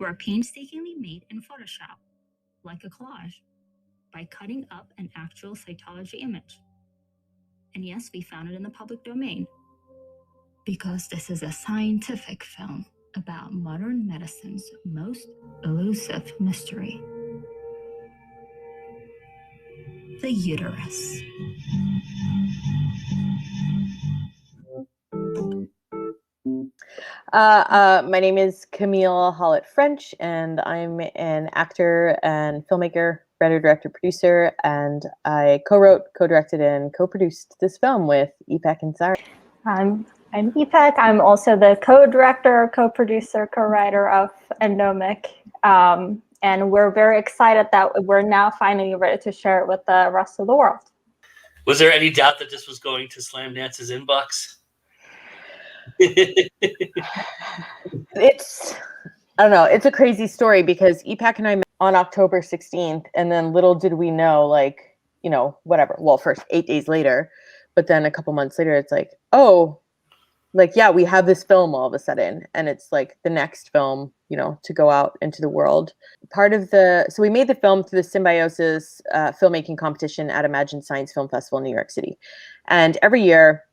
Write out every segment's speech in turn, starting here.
were painstakingly made in Photoshop, like a collage, by cutting up an actual cytology image. And yes, we found it in the public domain, because this is a scientific film about modern medicine's most elusive mystery: the uterus. My name is Camille Hollett-French, and I'm an actor and filmmaker, writer, director, producer, and I co-wrote, co-directed, and co-produced this film with Ipek Ensari. I'm Ipek. I'm also the co-director, co-producer, co-writer of Endomic. And we're very excited that we're now finally ready to share it with the rest of the world. Was there any doubt that this was going to Slamdance's inbox? I don't know, it's a crazy story because Ipek and I met on October 16th, and then little did we know, like, you know, whatever. Well, first 8 days later, but then a couple months later, it's like, oh, like, yeah, we have this film all of a sudden, and it's like the next film, you know, to go out into the world. So we made the film through the Symbiosis Filmmaking Competition at Imagine Science Film Festival in New York City. And every year,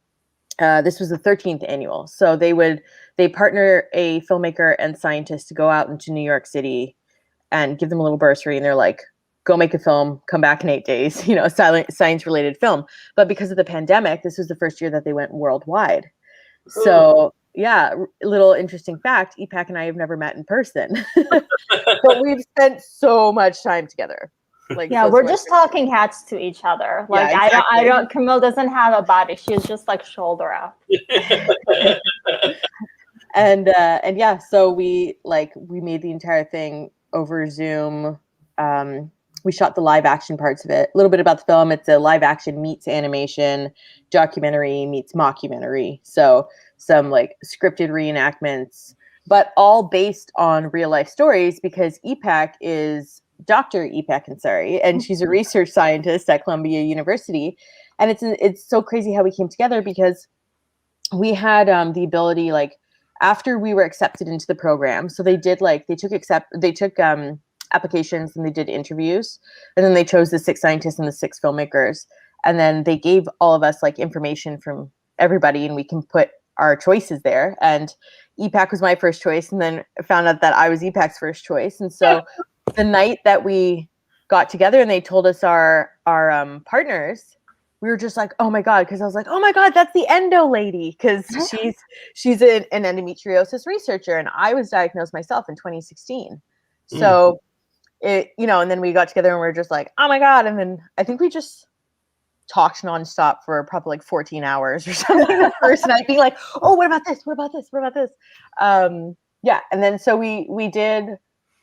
this was the 13th annual. So they partner a filmmaker and scientist to go out into New York City and give them a little bursary. And they're like, go make a film, come back in 8 days, you know, science related film. But because of the pandemic, this was the first year that they went worldwide. So yeah, a little interesting fact, Ipek and I have never met in person, but we've spent so much time together. Like, yeah, we're just talking heads to each other. Like, yeah, exactly. I don't, Camille doesn't have a body. She's just like shoulder out. And yeah, so we made the entire thing over Zoom. We shot the live action parts of it. A little bit about the film. It's a live action meets animation, documentary meets mockumentary. So some like scripted reenactments, but all based on real life stories, because Ipek is Dr. Ipek Ensari, and she's a research scientist at Columbia University. And it's so crazy how we came together, because we had the ability, like, after we were accepted into the program, so they took applications and they did interviews, and then they chose the 6 scientists and the 6 filmmakers, and then they gave all of us like information from everybody, and we can put our choices there. And Ipek was my first choice, and then found out that I was Ipek's first choice. And so the night that we got together and they told us our partners, we were just like, oh my God, because I was like, oh my God, that's the endo lady, because she's an endometriosis researcher, and I was diagnosed myself in 2016. So it, you know, and then we got together and we were just like, oh my God. And then I think we just talked nonstop for probably like 14 hours or something the first night, being like, oh, what about this? What about this? What about this? Yeah. And then so we did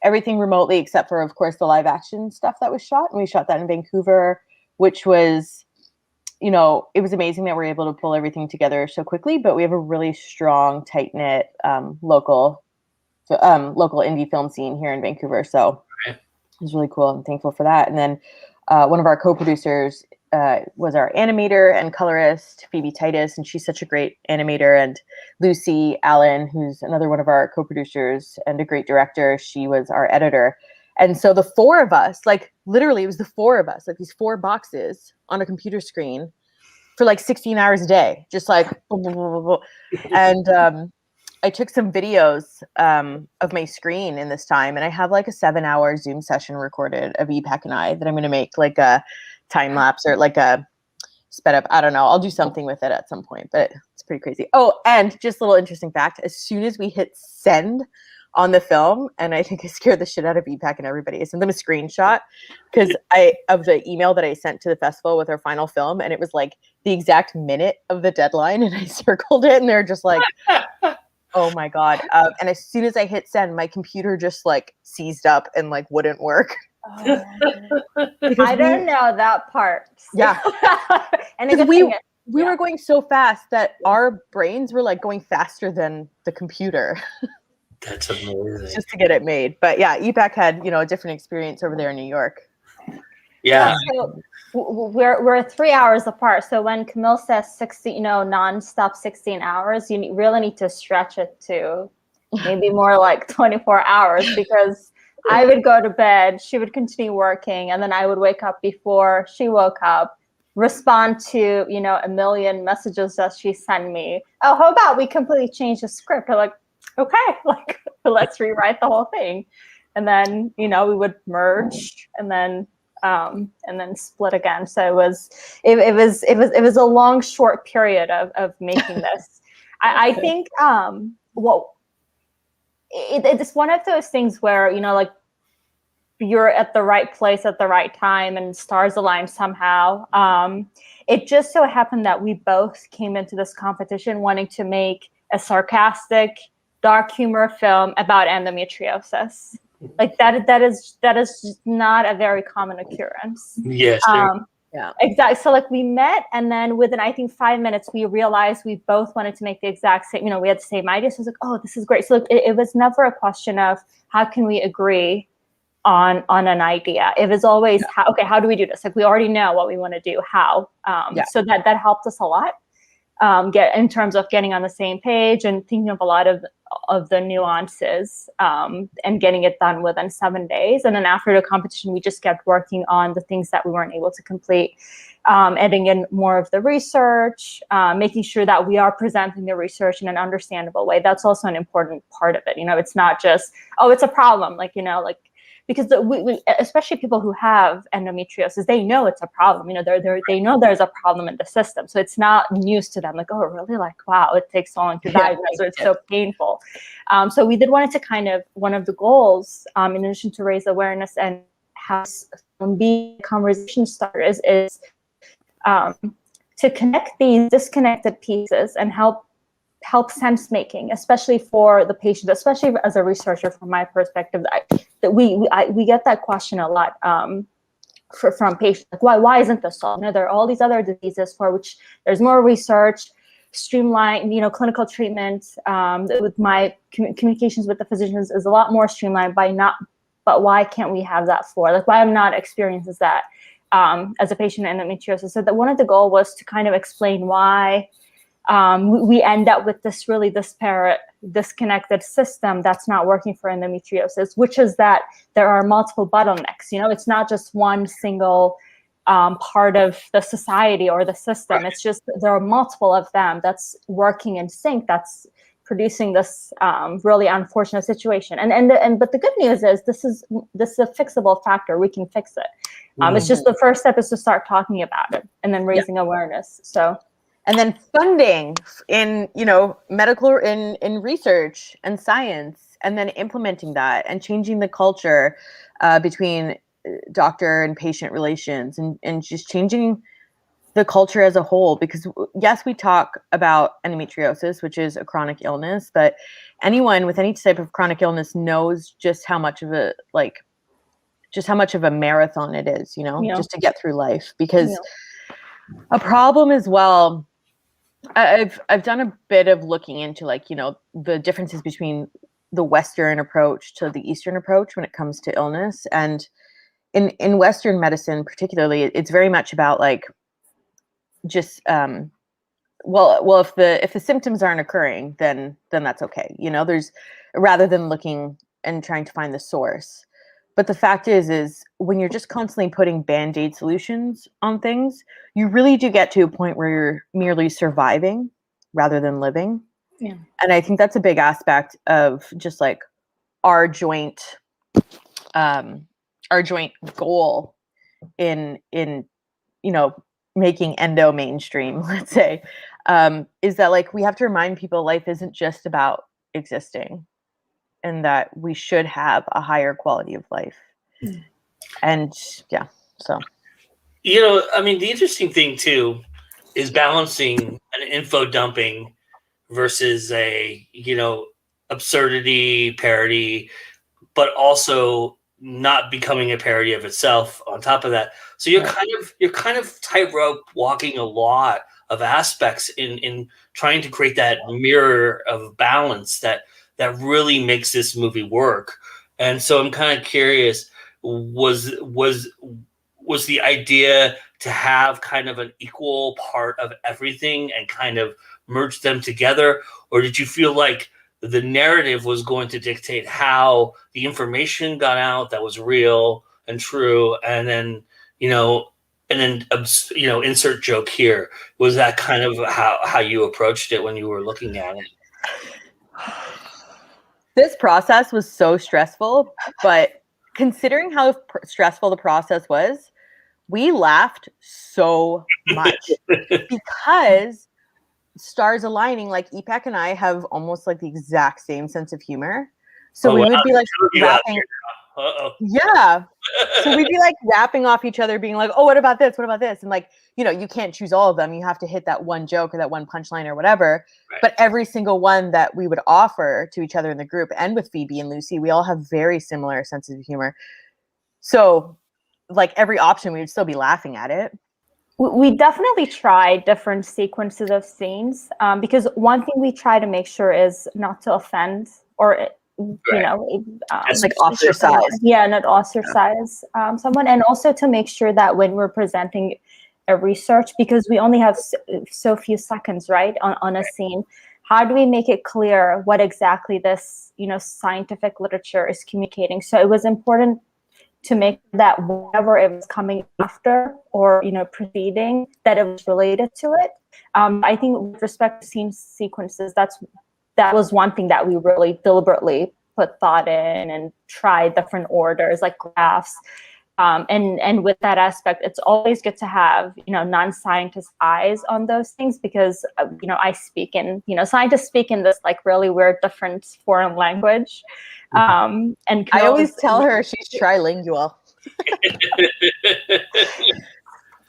everything remotely, except for, of course, the live action stuff that was shot. And we shot that in Vancouver, which was, you know, it was amazing that we're able to pull everything together so quickly. But we have a really strong, tight-knit local indie film scene here in Vancouver. So it was really cool. I'm thankful for that. And then one of our co-producers was our animator and colorist, Phoebe Titus, and she's such a great animator. And Lucy Allen, who's another one of our co-producers and a great director, she was our editor. And so the 4 of us, like literally it was the 4 of us, like these 4 boxes on a computer screen for like 16 hours a day, just like, blah, blah, blah, blah. And I took some videos of my screen in this time, and I have like a 7-hour Zoom session recorded of Ipek and I that I'm going to make like a time lapse or like a sped up. I don't know. I'll do something with it at some point, but it's pretty crazy. Oh, and just a little interesting fact, as soon as we hit send on the film, and I think I scared the shit out of Ipek and everybody, I sent them a screenshot of the email that I sent to the festival with our final film, and it was like the exact minute of the deadline, and I circled it, and they're just like, oh my God. And as soon as I hit send, my computer just like seized up and like wouldn't work. Oh, I don't know that part. Yeah. And we were going so fast that our brains were like going faster than the computer. That's amazing. Just to get it made. But yeah, Ipek had, you know, a different experience over there in New York. Yeah. So we're 3 hours apart. So when Camille says 60, you know, nonstop 16 hours, you really need to stretch it to maybe more like 24 hours, because I would go to bed, she would continue working, and then I would wake up before she woke up, respond to, you know, a million messages that she sent me. Oh, how about we completely change the script? I'm like, okay, like let's rewrite the whole thing. And then, you know, we would merge and then split again. So it was a long, short period of making this. I think it's one of those things where, you know, like you're at the right place at the right time and stars aligned somehow. It just so happened that we both came into this competition wanting to make a sarcastic, dark humor film about endometriosis. Like that is not a very common occurrence. Yes. Yeah. Exactly. So like we met, and then within, I think, 5 minutes, we realized we both wanted to make the exact same, you know, we had the same ideas. So I was like, oh, this is great. So it was never a question of how can we agree on an idea. It was always, how do we do this? Like we already know what we want to do, how. So that helped us a lot. Get in terms of getting on the same page and thinking of a lot of the nuances, and getting it done within 7 days. And then after the competition, we just kept working on the things that we weren't able to complete, adding in more of the research, making sure that we are presenting the research in an understandable way. That's also an important part of it. You know, it's not just, oh, it's a problem. Like, you know, like, because we especially people who have endometriosis, they know it's a problem. You know, they know there's a problem in the system, so it's not news to them. Like, oh, really? Like, wow, it takes so long to diagnose, or it's so painful. So we did want to kind of, one of the goals, in addition to raise awareness and have be conversation starters, is to connect these disconnected pieces and help sense making, especially for the patient, especially as a researcher. From my perspective, that we get that question a lot from patients, like why isn't this solved? You know, there are all these other diseases for which there's more research, streamlined, you know, clinical treatment. With my communications with the physicians is a lot more streamlined but why can't we have that for, like, why I'm not experiencing that as a patient in endometriosis? So that one of the goals was to kind of explain why we end up with this really disparate, disconnected system that's not working for endometriosis, which is that there are multiple bottlenecks. You know, it's not just one single part of the society or the system. It's just there are multiple of them that's working in sync, that's producing this really unfortunate situation. But the good news is this is a fixable factor. We can fix it. It's just the first step is to start talking about it and then raising awareness. So. And then funding in, you know, medical, in research and science, and then implementing that and changing the culture between doctor and patient relations, and just changing the culture as a whole. Because yes, we talk about endometriosis, which is a chronic illness, but anyone with any type of chronic illness knows just how much of a marathon it is, you know, just to get through life. Because a problem as well, I've done a bit of looking into, like, you know, the differences between the Western approach to the Eastern approach when it comes to illness. And in Western medicine particularly, it's very much about, like, just well, if the symptoms aren't occurring, then that's okay. You know, there's, rather than looking and trying to find the source. But the fact is when you're just constantly putting Band-Aid solutions on things, you really do get to a point where you're merely surviving rather than living. Yeah. And I think that's a big aspect of just like our joint goal in you know, making endo mainstream, let's say, is that, like, we have to remind people life isn't just about existing, and that we should have a higher quality of life. And so, you know, I mean, the interesting thing too is balancing an info dumping versus a, you know, absurdity parody, but also not becoming a parody of itself on top of that. So you're kind of tightrope walking a lot of aspects in trying to create that mirror of balance that really makes this movie work. And so I'm kind of curious, was the idea to have kind of an equal part of everything and kind of merge them together? Or did you feel like the narrative was going to dictate how the information got out that was real and true, and then insert joke here. Was that kind of how you approached it when you were looking at it? This process was so stressful, but considering how stressful the process was, we laughed so much because stars aligning. Like Ipek and I have almost like the exact same sense of humor. So we would be like rapping. Yeah. So we'd be like rapping off each other, being like, oh, what about this? What about this? And like, you can't choose all of them. You have to hit that one joke or that one punchline or whatever. Right. But every single one that we would offer to each other in the group and with Phoebe and Lucy, we all have very similar senses of humor. So like every option, we would still be laughing at it. We definitely try different sequences of scenes because one thing we try to make sure is not to offend or like ostracize. Yeah, not ostracize someone, and also to make sure that when we're presenting a research, because we only have so few seconds, right, on a scene, how do we make it clear what exactly this scientific literature is communicating? So it was important to make that whatever it was coming after or preceding, that it was related to it. I think with respect to scene sequences, that was one thing that we really deliberately put thought in and tried different orders like graphs. And with that aspect, it's always good to have, non-scientist eyes on those things because, I speak in, scientists speak in this like really weird, different foreign language. And I always tell her she's trilingual.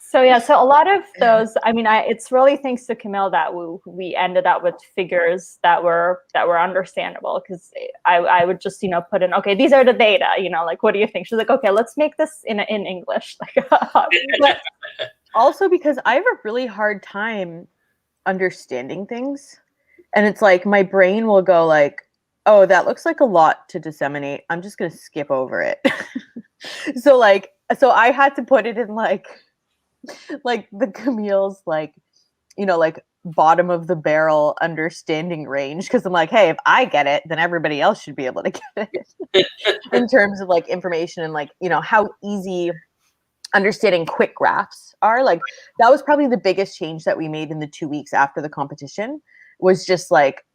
So yeah, so a lot of those, it's really thanks to Camille that we ended up with figures that were understandable, because I would just put in, okay, these are the data, like what do you think? She's like, okay, let's make this in English. But also because I have a really hard time understanding things, and it's like my brain will go like, oh, that looks like a lot to disseminate, I'm just gonna skip over it. so I had to put it in like the Camille's like bottom of the barrel understanding range, because I'm like, hey, if I get it, then everybody else should be able to get it. In terms of like information and like how easy understanding quick graphs are. Like that was probably the biggest change that we made in the 2 weeks after the competition, was just like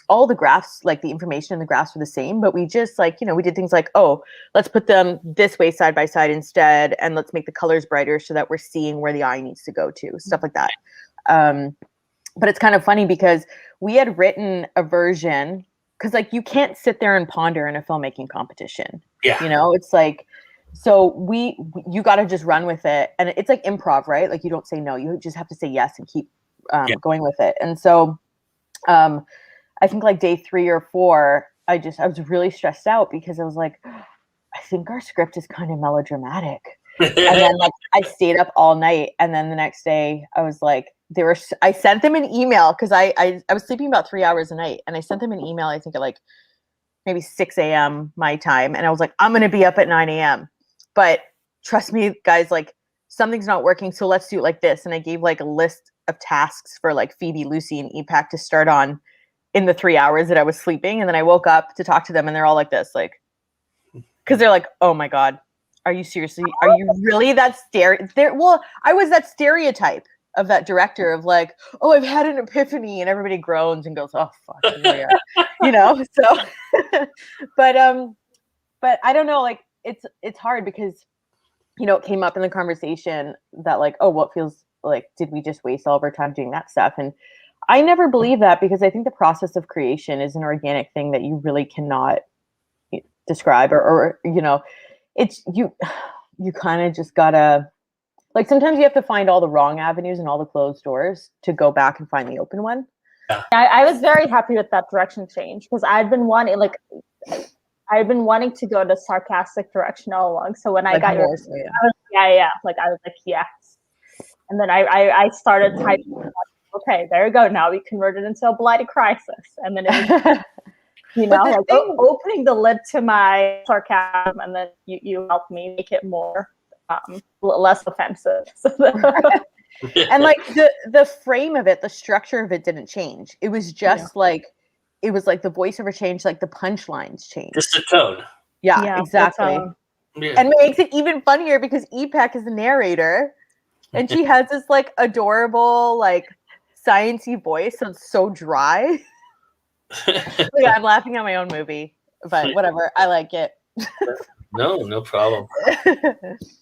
all the graphs, like the information in the graphs were the same, but we just like, we did things like, oh, let's put them this way side by side instead, and let's make the colors brighter so that we're seeing where the eye needs to go to, stuff like that. But it's kind of funny because we had written a version, because like you can't sit there and ponder in a filmmaking competition. Yeah. It's like, so you got to just run with it. And it's like improv, right? Like you don't say no, you just have to say yes and keep going with it. And so, I think like day 3 or 4, I was really stressed out because I was like, I think our script is kind of melodramatic. And then like I stayed up all night, and then the next day I was like, I sent them an email because I was sleeping about 3 hours a night, and I sent them an email, I think at like maybe 6 a.m. my time, and I was like, I'm gonna be up at 9 a.m. But trust me, guys, like something's not working, so let's do it like this. And I gave like a list of tasks for like Phoebe, Lucy, and Ipek to start on in the 3 hours that I was sleeping. And then I woke up to talk to them, and they're all like this, like, because they're like, oh my God, are you seriously, are you really that well, I was that stereotype of that director of like, oh, I've had an epiphany, and everybody groans and goes, oh fuck, here we are. So but I don't know, like it's hard because it came up in the conversation that like, oh, what feels like, did we just waste all of our time doing that stuff? And I never believe that, because I think the process of creation is an organic thing that you really cannot describe or it's you kind of just gotta, like, sometimes you have to find all the wrong avenues and all the closed doors to go back and find the open one. I was very happy with that direction change, because I'd been wanting to go the sarcastic direction all along. So when I got yours, I was like, yes. And then I started typing. Okay, there you go. Now we converted into a blighted crisis, and then it was, opening the lid to my sarcasm, and then you helped me make it more less offensive. And like the frame of it, the structure of it didn't change. It was just like it was like the voiceover changed, like the punchlines changed. Just the tone. Yeah, exactly. Yeah. And it makes it even funnier because Ipek is the narrator, and she has this like adorable, like sciencey voice, so it's so dry. Yeah, I'm laughing at my own movie, but whatever. I like it. No problem.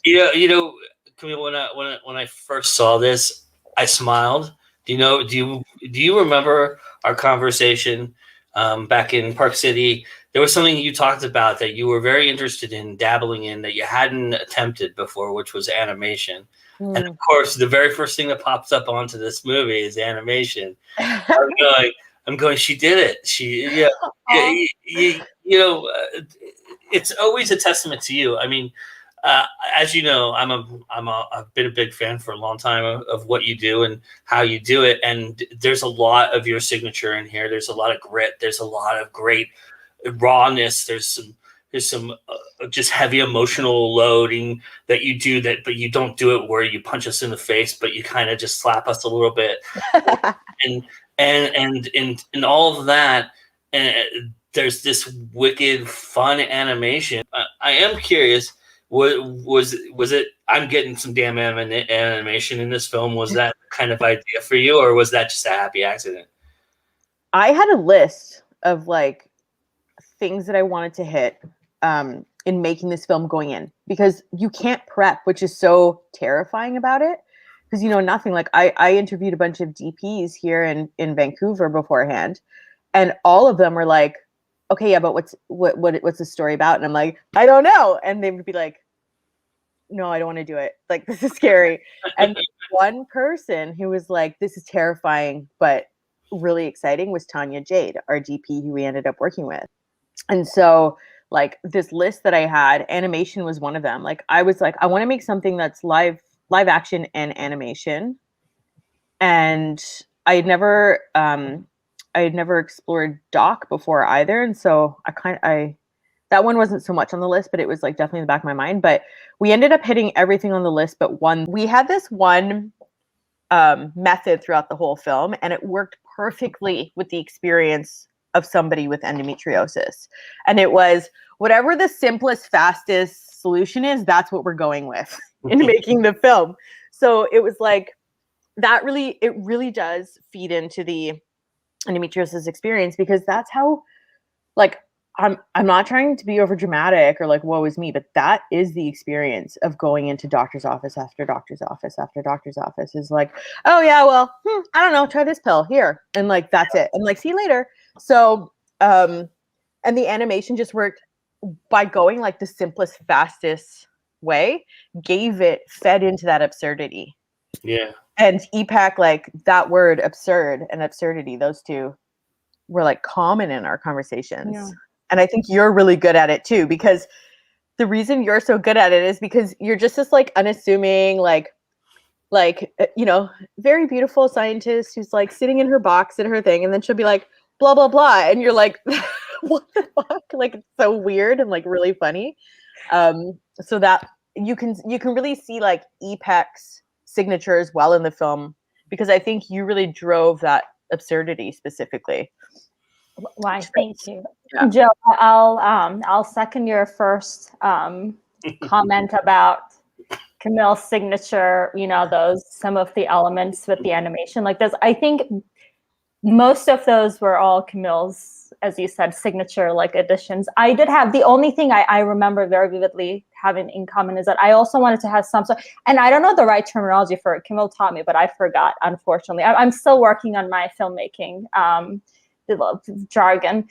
You know, Camille, when I first saw this, I smiled. Do you remember our conversation back in Park City? There was something you talked about that you were very interested in dabbling in that you hadn't attempted before, which was animation. And of course, the very first thing that pops up onto this movie is animation. I'm going. She did it. It's always a testament to you. I mean, as you know, I've been a big fan for a long time of what you do and how you do it. And there's a lot of your signature in here. There's a lot of grit. There's a lot of great rawness. There's some just heavy emotional loading that you do but you don't do it where you punch us in the face, but you kind of just slap us a little bit. and all of that. And there's this wicked fun animation. I am curious. Was it? I'm getting some damn animation in this film. Was that kind of idea for you, or was that just a happy accident? I had a list of like things that I wanted to hit in making this film going in, because you can't prep, which is so terrifying about it, because you know nothing. Like I interviewed a bunch of DPs here in Vancouver beforehand, and all of them were like, okay, yeah, but what's the story about? And I'm like, I don't know. And they would be like, no, I don't want to do it. Like, this is scary. And one person who was like, this is terrifying, but really exciting, was Tanya Jade, our DP, who we ended up working with. And so like this list that I had, animation was one of them. Like, I was like, I want to make something that's live action and animation. And I had never explored doc before either. And so that one wasn't so much on the list, but it was like definitely in the back of my mind. But we ended up hitting everything on the list but one. We had this one method throughout the whole film, and it worked perfectly with the experience of somebody with endometriosis. And it was whatever the simplest, fastest solution is, that's what we're going with in making the film. So it was like, it really does feed into the endometriosis experience, because that's how, like, I'm not trying to be over dramatic or like woe is me, but that is the experience of going into doctor's office after doctor's office after doctor's office, is like, oh yeah, well, I don't know, try this pill here, and like that's it, and like see you later. So and the animation just worked by going like the simplest, fastest way, fed into that absurdity. Yeah. And Ipek, like that word absurd and absurdity, those two were like common in our conversations. Yeah. And I think you're really good at it too, because the reason you're so good at it is because you're just this like unassuming, like, you know, very beautiful scientist who's like sitting in her box and her thing. And then she'll be like, blah, blah, blah. And you're like, what the fuck? Like, it's so weird and like really funny. So that you can really see like Ipek's signature as well in the film, because I think you really drove that absurdity specifically. Why? Thank you, yeah. Joe. I'll second your first comment about Camille's signature. You know, some of the elements with the animation, like this. I think most of those were all Camille's, as you said, signature like additions. I did have, the only thing I remember very vividly having in common is that I also wanted to have some sort, and I don't know the right terminology for it. Camille taught me, but I forgot, unfortunately. I'm still working on my filmmaking jargon.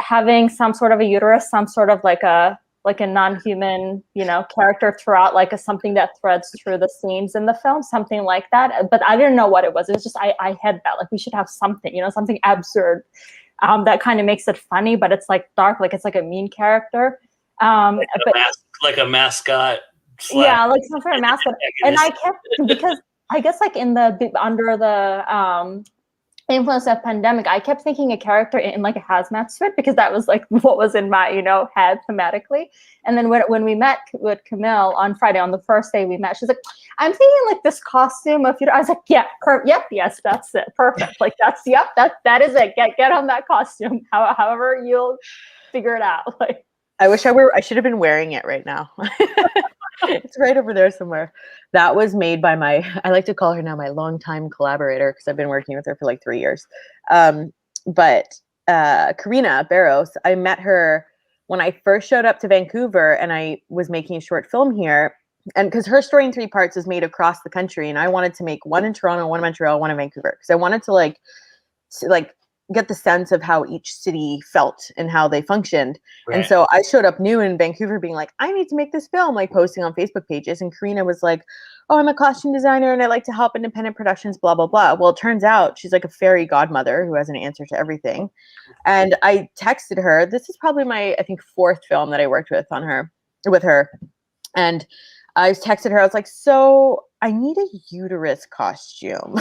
Having some sort of a uterus, some sort of like a non-human, you know, character throughout, like something that threads through the scenes in the film, something like that. But I didn't know what it was. It was just, I had that, like, we should have something, you know, something absurd that kind of makes it funny, but it's like dark, like it's like a mean character. Like a mascot. Yeah, like some sort of mascot. And I kept, because I guess like under the influence of pandemic, I kept thinking a character in like a hazmat suit, because that was like what was in my, head thematically. And then when we met with Camille on Friday, on the first day we met, she's like, I'm thinking like this costume of, I was like, yeah, yep, yes, that's it, perfect. Like that is it. Get on that costume. However you'll figure it out. Like, I should have been wearing it right now. It's right over there somewhere. That was made by I like to call her now my longtime collaborator, because I've been working with her for like 3 years. But Karina Barros, I met her when I first showed up to Vancouver, and I was making a short film here. And because her story in 3 parts is made across the country, and I wanted to make one in Toronto, one in Montreal, one in Vancouver, because I wanted to like get the sense of how each city felt and how they functioned. Right. And so I showed up new in Vancouver being like, I need to make this film, like posting on Facebook pages. And Karina was like, oh, I'm a costume designer and I like to help independent productions, blah, blah, blah. Well, it turns out she's like a fairy godmother who has an answer to everything. And I texted her. This is probably my, I think, 4th film that I worked with her. And I texted her. I was like, so I need a uterus costume.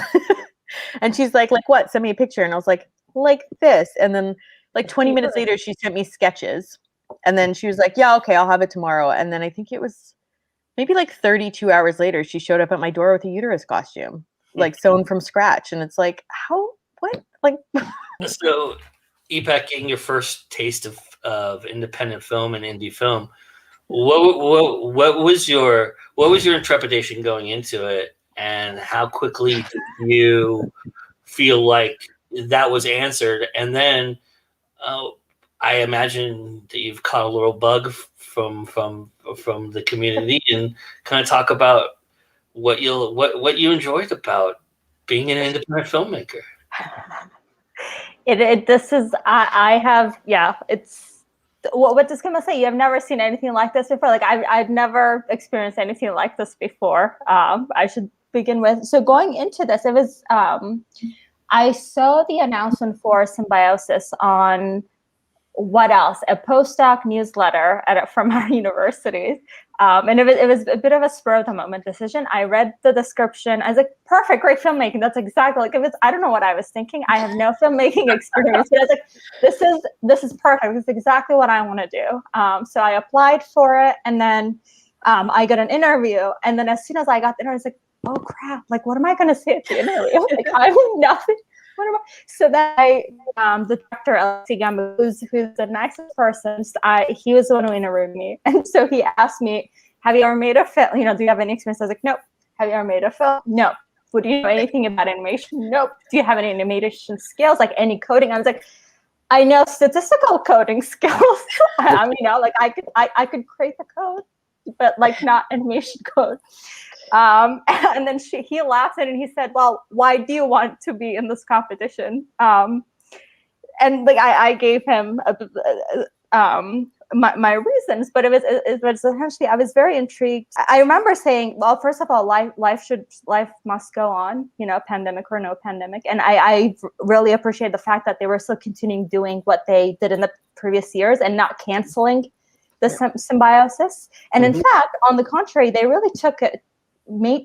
And she's like what? Send me a picture. And I was like this. And then like 20 minutes later, she sent me sketches. And then she was like, yeah, okay, I'll have it tomorrow. And then I think it was maybe like 32 hours later, she showed up at my door with a uterus costume, like sewn from scratch. And it's like, what? Like, so Ipek, getting your first taste of independent film and indie film, what was your intrepidation going into it? And how quickly did you feel like that was answered? And then I imagine that you've caught a little bug from the community, and kind of talk about what you enjoyed about being an independent filmmaker. It's what does Camille say? You have never seen anything like this before. Like I've never experienced anything like this before. I should begin with. So going into this, it was I saw the announcement for Symbiosis on what else? A postdoc newsletter from our university. And it was a bit of a spur of the moment decision. I read the description. I was like, perfect, great filmmaking. That's exactly like I don't know what I was thinking. I have no filmmaking experience, but I was like, this is perfect. This is exactly what I want to do. So I applied for it, and then I got an interview. And then as soon as I got the interview, I was like, oh crap, like what am I gonna say at the interview? Like I have nothing. So then the director, Alexi Gamba, who's the nicest person, he was the one who interviewed me. And so he asked me, have you ever made a film? Do you have any experience? I was like, nope. Have you ever made a film? No. Would you know anything about animation? Nope. Do you have any animation skills, like any coding? I was like, I know statistical coding skills. I mean, like I could create the code, but like not animation code. And then he laughed and he said, well, why do you want to be in this competition? And like I gave him my reasons, but it was essentially, I was very intrigued. I remember saying, well, first of all, life must go on, pandemic or no pandemic. And I really appreciate the fact that they were still continuing doing what they did in the previous years and not canceling the Symbiosis. And in fact, on the contrary, they really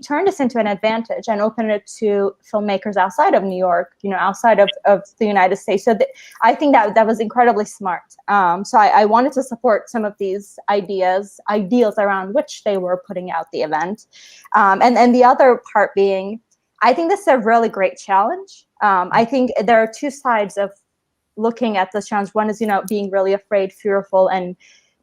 turned this into an advantage and opened it to filmmakers outside of New York, outside of the United States. So I think that was incredibly smart. So I wanted to support some of these ideals around which they were putting out the event. And the other part being, I think this is a really great challenge. I think there are 2 sides of looking at this challenge. One is, being really afraid, fearful, and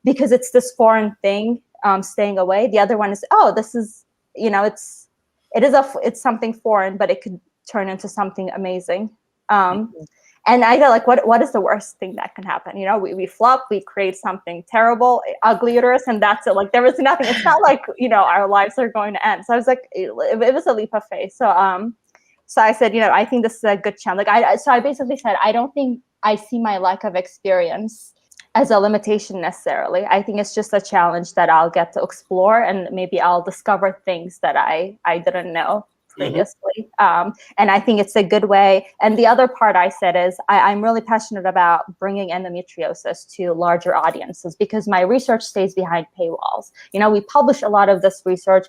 because it's this foreign thing, staying away. The other one is, this is, it's something foreign, but it could turn into something amazing. And I feel like, what is the worst thing that can happen? We flop, we create something terrible, ugly uterus, and that's it. Like there was nothing. It's not like, our lives are going to end. So I was like, it was a leap of faith. So I said, I think this is a good challenge. Like so I basically said, I don't think I see my lack of experience as a limitation necessarily. I think it's just a challenge that I'll get to explore, and maybe I'll discover things that I didn't know previously. And I think it's a good way. And the other part I said is I'm really passionate about bringing endometriosis to larger audiences, because my research stays behind paywalls. We publish a lot of this research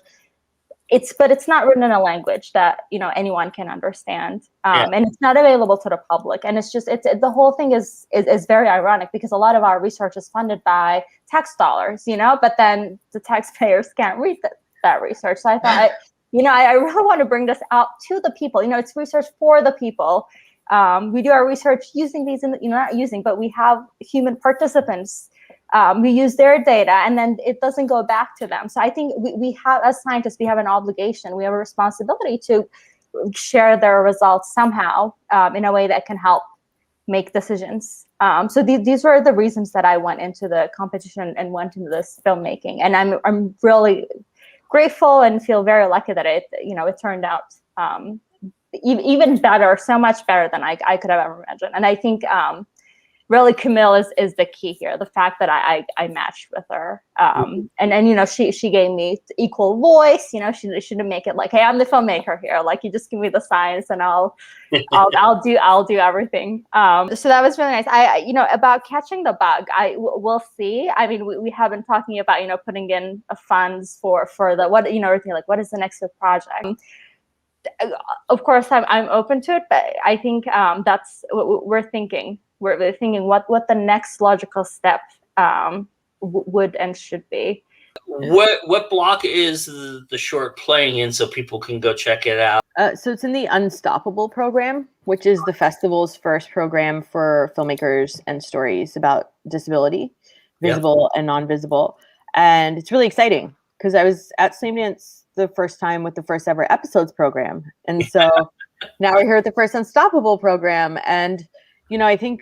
but it's not written in a language that, you know, anyone can understand. Yeah. And it's not available to the public. And it's just, the whole thing is very ironic, because a lot of our research is funded by tax dollars, you know, but then the taxpayers can't read that research. So I thought, you know, I really want to bring this out to the people. You know, it's research for the people. We do our research using these, you know, not using, but we have human participants. We use their data, and then it doesn't go back to them. So I think we have, as scientists, we have an obligation, we have a responsibility to share their results somehow, in a way that can help make decisions. So these were the reasons that I went into the competition and went into this filmmaking. And I'm really grateful and feel very lucky that it turned out even better, so much better than I could have ever imagined. And I think really Camille is the key here. The fact that I matched with her, and you know, she gave me equal voice. You know, she didn't make it like, hey, I'm the filmmaker here. Like, you just give me the science and I'll do everything. So that was really nice. You know, about catching the bug, we'll see. I mean, we have been talking about, you know, putting in funds for the, what, you know, everything, like, what is the next project? Of course, I'm open to it, but I think that's what we're thinking. We're thinking what the next logical step would and should be. What block is the short playing in, so people can go check it out? So it's in the Unstoppable program, which is the festival's first program for filmmakers and stories about disability, visible and non-visible. And it's really exciting because I was at Slamdance the first time with the first ever episodes program. And so now we're here at the first Unstoppable program. And, you know, I think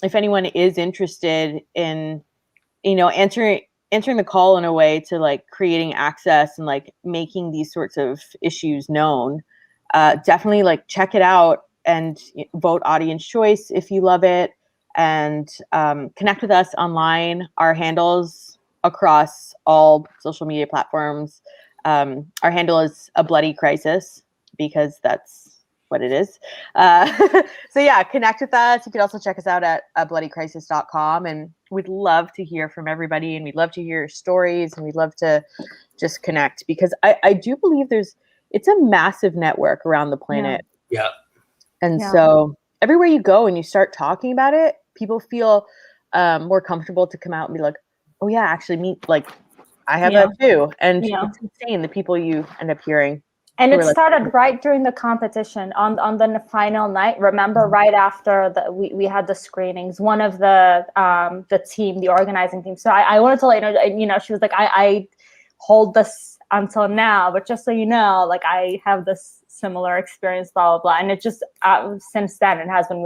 if anyone is interested in, you know, answering the call in a way to like creating access and like making these sorts of issues known, definitely like check it out and vote audience choice if you love it, and connect with us online. Our handles across all social media platforms. Our handle is A Bloody Crisis, because that's what it is. So yeah, connect with us. You can also check us out at abloodycrisis.com, and we'd love to hear from everybody, and we'd love to hear your stories, and we'd love to just connect, because I do believe it's a massive network around the planet. Yeah. And so everywhere you go and you start talking about it, people feel more comfortable to come out and be like, oh yeah, actually I have that too. And it's insane, the people you end up hearing. And it started right during the competition on the final night. Remember, right after we had the screenings, one of the team, the organizing team. So I wanted to let you know, she was like, I hold this until now, but just so you know, like, I have this similar experience, blah, blah, blah. And it just, since then, it has been,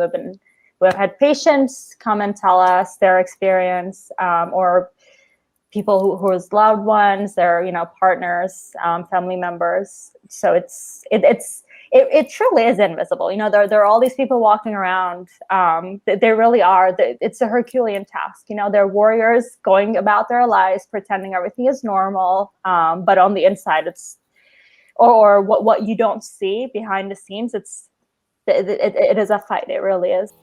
we've had patients come and tell us their experience, or people whose loved ones, their, you know, partners, family members. So it truly is invisible. You know, there are all these people walking around. They really are. It's a Herculean task. You know, they're warriors going about their lives, pretending everything is normal. But on the inside, it's, or what you don't see behind the scenes, it is a fight. It really is.